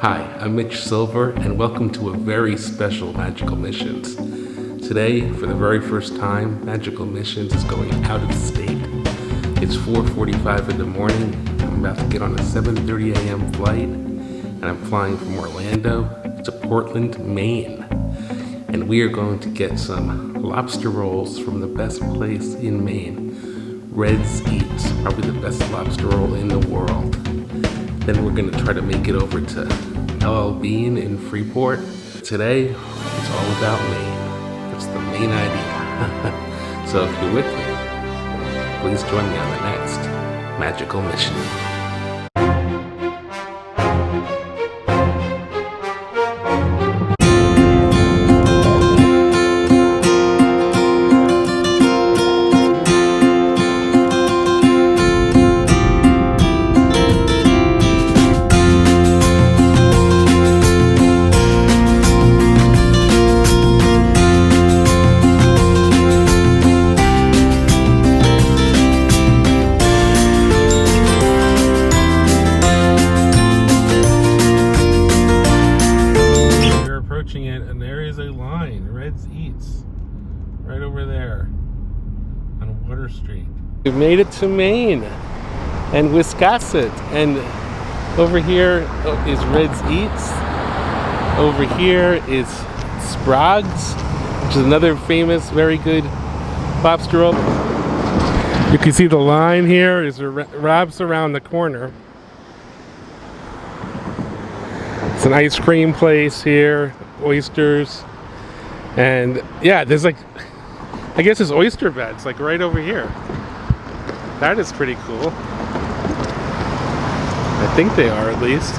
Hi, I'm Mitch Silver, and welcome to a very special Magical Missions. Today, for the very first time, Magical Missions is going out of state. It's 4:45 in the morning. I'm about to get on a 7:30 a.m. flight, and I'm flying from Orlando to Portland, Maine. And we are going to get some lobster rolls from the best place in Maine, Red's Eats, probably the best lobster roll in the world. Then we're going to try to make it over to LL Bean in Freeport. Today, it's all about Maine. That's the main idea. So if you're with me, please join me on the next Magical Mission. It, and there is a line, Red's Eats, right over there on Water Street. We made it to Maine and Wisconsin, and over here is Red's Eats. Over here is Sprague's, which is another famous, very good lobster roll. You can see the line here is wraps around the corner. It's an ice cream place here, oysters, and yeah, there's like, I guess there's oyster beds like right over here. That is pretty cool. I think they are, at least.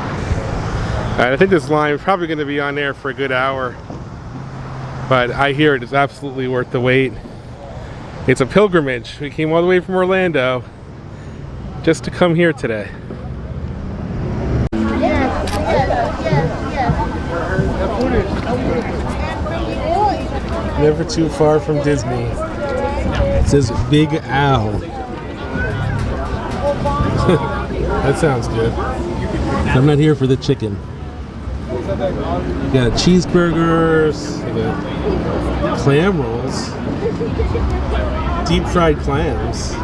I think this line is probably going to be on there for a good hour, but I hear it is absolutely worth the wait. It's a pilgrimage. We came all the way from Orlando just to come here today. Never too far from Disney. It says Big Al. That sounds good. I'm not here for the chicken. You got cheeseburgers, you got clam rolls, deep fried clams.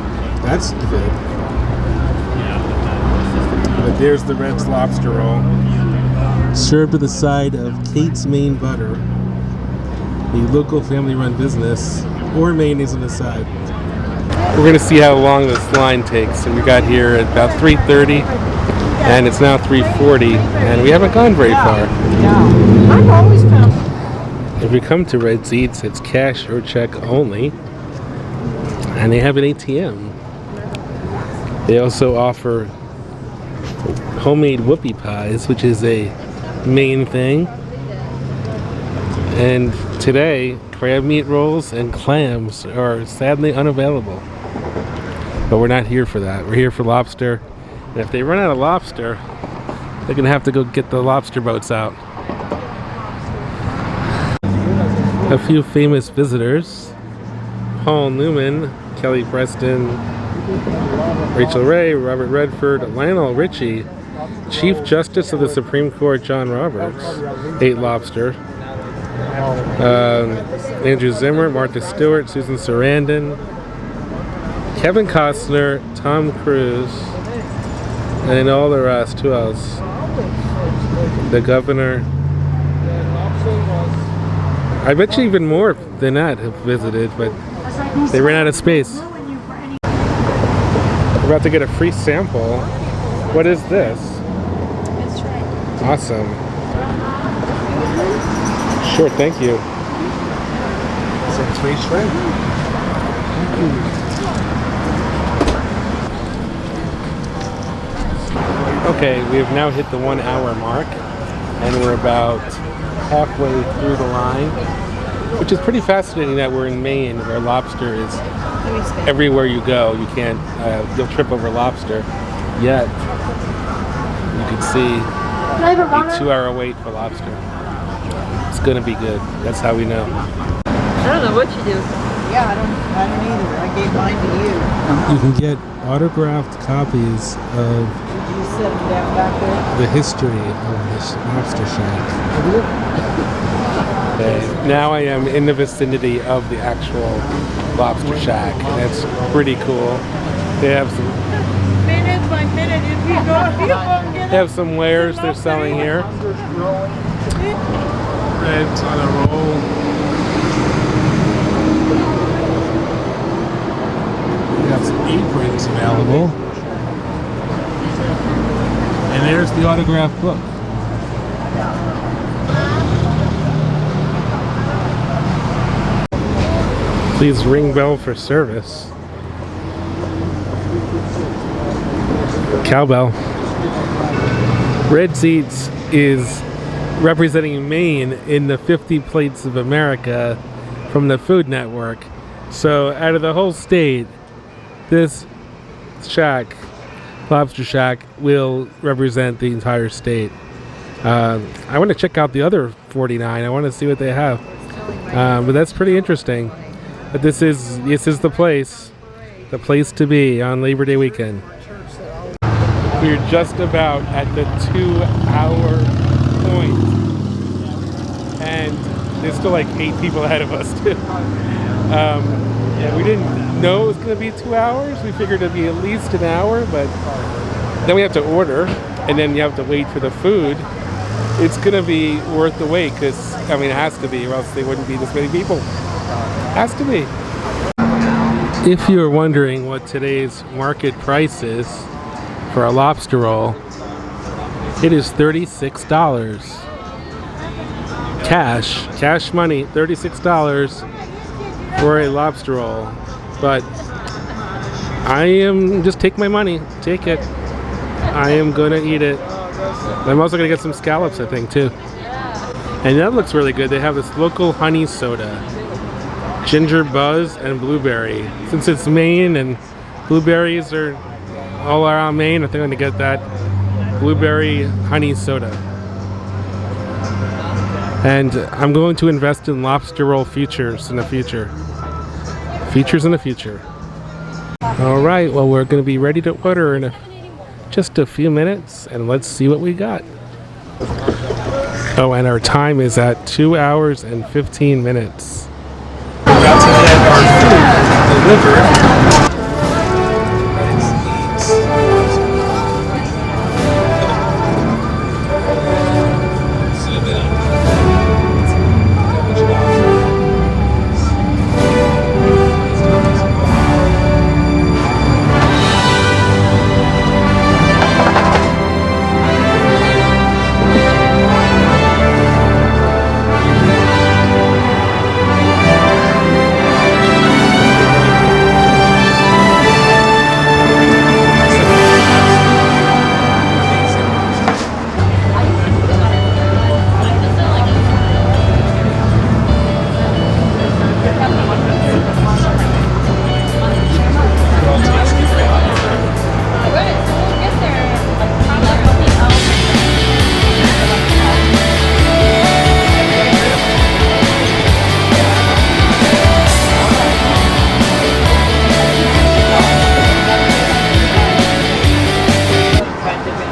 That's good. But there's the Red's lobster roll, served with a side of Kate's Maine butter. The local family-run business, or mayonnaise on the side. We're gonna see how long this line takes. So we got here at about 3:30, and it's now 3:40, and we haven't gone very far. I've always found. If you come to Red's Eats, it's cash or check only, and they have an ATM. They also offer homemade whoopie pies, which is a Maine thing. And today, crab meat rolls and clams are sadly unavailable. But we're not here for that. We're here for lobster. And if they run out of lobster, they're gonna have to go get the lobster boats out. A few famous visitors: Paul Newman, Kelly Preston, Rachel Ray, Robert Redford, Lionel Richie, Chief Justice of the Supreme Court John Roberts ate lobster. Andrew Zimmern, Martha Stewart, Susan Sarandon, Kevin Costner, Tom Cruise, and all the rest. Who else? The governor. I bet you even more than that have visited, but they ran out of space. We're about to get a free sample. What is this? Awesome. Sure, thank you. Some free shrimp. Okay, we have now hit the 1 hour mark, and we're about halfway through the line, which is pretty fascinating that we're in Maine, where lobster is everywhere you go. You can't, you'll trip over lobster. Yet, you can see a 2 hour wait for lobster. It's gonna be good. That's how we know. I don't know what you do. Yeah, I don't either. I gave mine to you. You can get autographed copies of sit down back there. the history of this lobster shack. Okay, now I am in the vicinity of the actual lobster shack, and it's pretty cool. They have some, Minute by minute, if you go, you won't get they have some wares they're selling here. Reds on a roll. We got some aprons available. And there's the autographed book. Please ring bell for service. Cowbell. Red Seats is representing Maine in the 50 Plates of America from the Food Network. So out of the whole state, this shack, Lobster Shack, will represent the entire state. I want to check out the other 49. I want to see what they have. But that's pretty interesting. But this is the place to be on Labor Day weekend. We're just about at the 2-hour point, and there's still like 8 people ahead of us too. Yeah, we didn't know it was going to be 2 hours. We figured it'd be at least an hour, but then we have to order, and then you have to wait for the food. It's going to be worth the wait, because I mean it has to be, or else they wouldn't be this many people. Has to be. If you're wondering what today's market price is for a lobster roll, it is $36. Cash money, $36 for a lobster roll. But I am just take my money, take it. I am gonna eat it. I'm also gonna get some scallops, I think, too. And that looks really good. They have this local honey soda, ginger buzz and blueberry. Since it's Maine and blueberries are all around Maine, I think I'm gonna get that blueberry honey soda. And I'm going to invest in lobster roll futures in the future. Features in the future. All right, well, we're gonna be ready to order in just a few minutes, and let's see what we got. Oh, and our time is at 2 hours and 15 minutes. We're about to get our food delivered.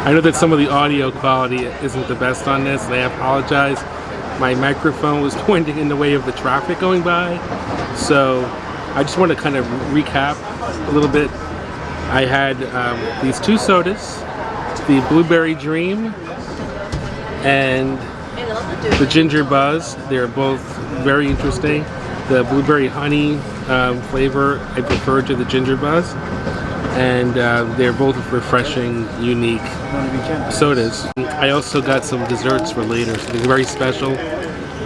I know that some of the audio quality isn't the best on this, and I apologize. My microphone was pointing in the way of the traffic going by, so I just want to kind of recap a little bit. I had these 2 sodas, the Blueberry Dream and the Ginger Buzz. They're both very interesting. The Blueberry Honey flavor I prefer to the Ginger Buzz. And they're both refreshing, unique sodas. I also got some desserts for later, something very special.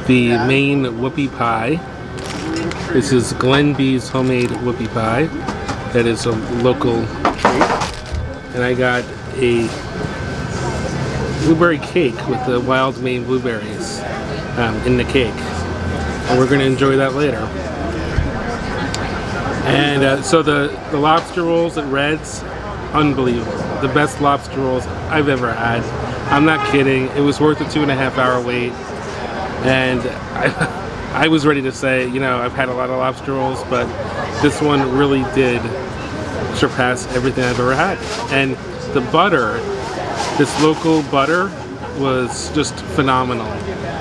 The Maine whoopie pie. This is Glen B's homemade whoopie pie. That is a local treat. And I got a blueberry cake with the wild Maine blueberries in the cake. And we're going to enjoy that later. And so the lobster rolls at Red's, unbelievable. The best lobster rolls I've ever had. I'm not kidding. It was worth the 2.5-hour wait. And I was ready to say, you know, I've had a lot of lobster rolls, but this one really did surpass everything I've ever had. And the butter This local butter was just phenomenal,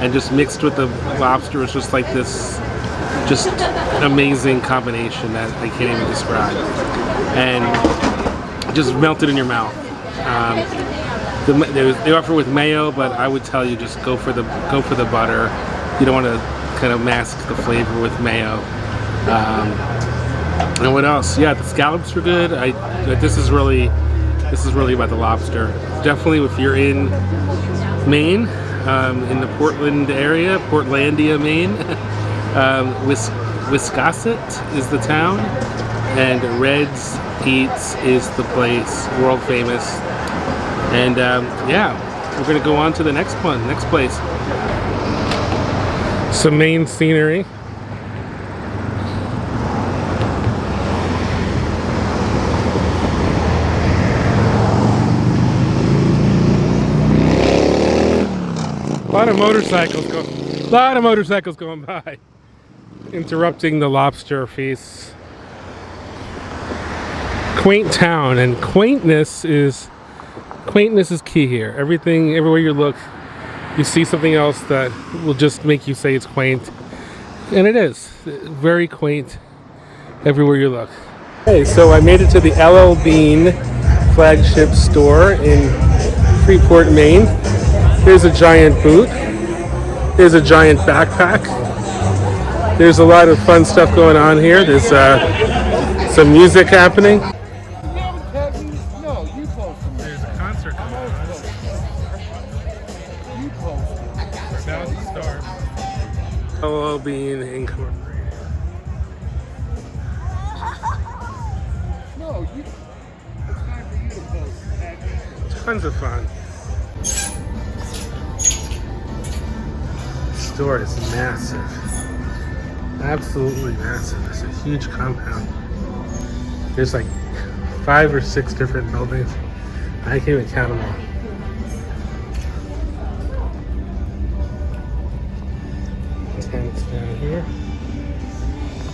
and just mixed with the lobster was just like this just amazing combination that I can't even describe, and just melted in your mouth. They offer with mayo, but I would tell you just go for the butter. You don't want to kind of mask the flavor with mayo. And what else? Yeah, the scallops were good. This is really about the lobster. Definitely, if you're in Maine, in the Portland area, Portlandia, Maine, Wiscasset is the town, and Red's Eats is the place, world famous. And yeah, we're gonna go on to the next place. Some Maine scenery. A lot of motorcycles going by, interrupting the lobster feast. Quaint town, and quaintness is key here. Everywhere you look, you see something else that will just make you say it's quaint, and it is very quaint everywhere you look. Hey, so I made it to the LL Bean flagship store in Freeport, Maine. Here's a giant boot. Here's a giant backpack. There's a lot of fun stuff going on here. There's some music happening. There's a concert coming on. About to start. LL Bean Incorporated. It's time for you to post. Tons of fun. The store is massive. Absolutely massive. It's a huge compound. There's like 5 or 6 different buildings. I can't even count them all. Tents down here.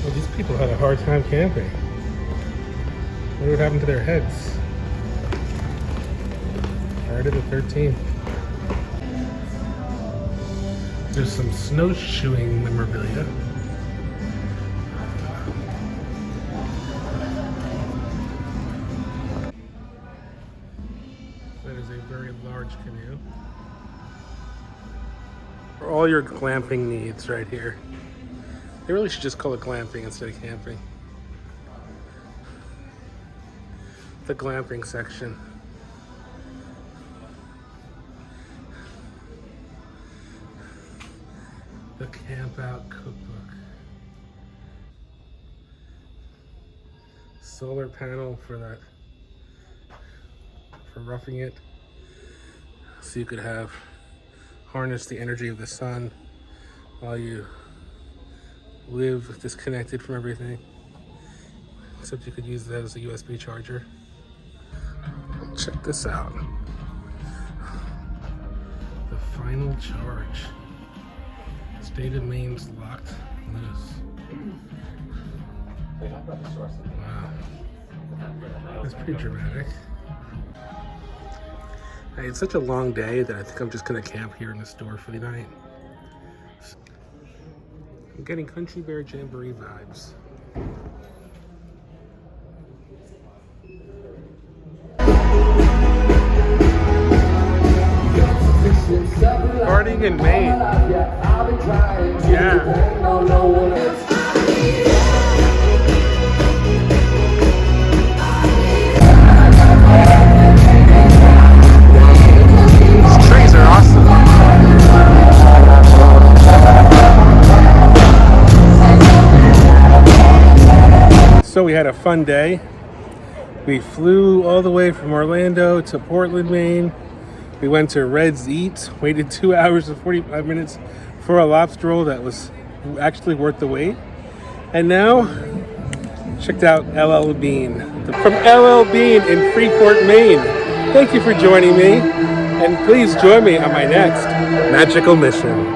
Well, these people had a hard time camping. What happened to their heads? Friday the 13th. There's some snowshoeing memorabilia. That is a very large canoe. For all your glamping needs right here. They really should just call it glamping instead of camping. The glamping section. The Camp Out Cookbook. Solar panel for roughing it. So you could harness the energy of the sun while you live disconnected from everything. Except you could use that as a USB charger. Check this out. The final charge. State of Maine's locked loose. Wow. That's pretty dramatic. Hey, it's such a long day that I think I'm just gonna camp here in the store for the night. I'm getting Country Bear Jamboree vibes. Partying in Maine. Yeah. These trees are awesome. So we had a fun day. We flew all the way from Orlando to Portland, Maine. We went to Red's Eats, waited 2 hours and 45 minutes for a lobster roll that was actually worth the wait. And now, checked out LL Bean. From LL Bean in Freeport, Maine. Thank you for joining me, and please join me on my next magical mission.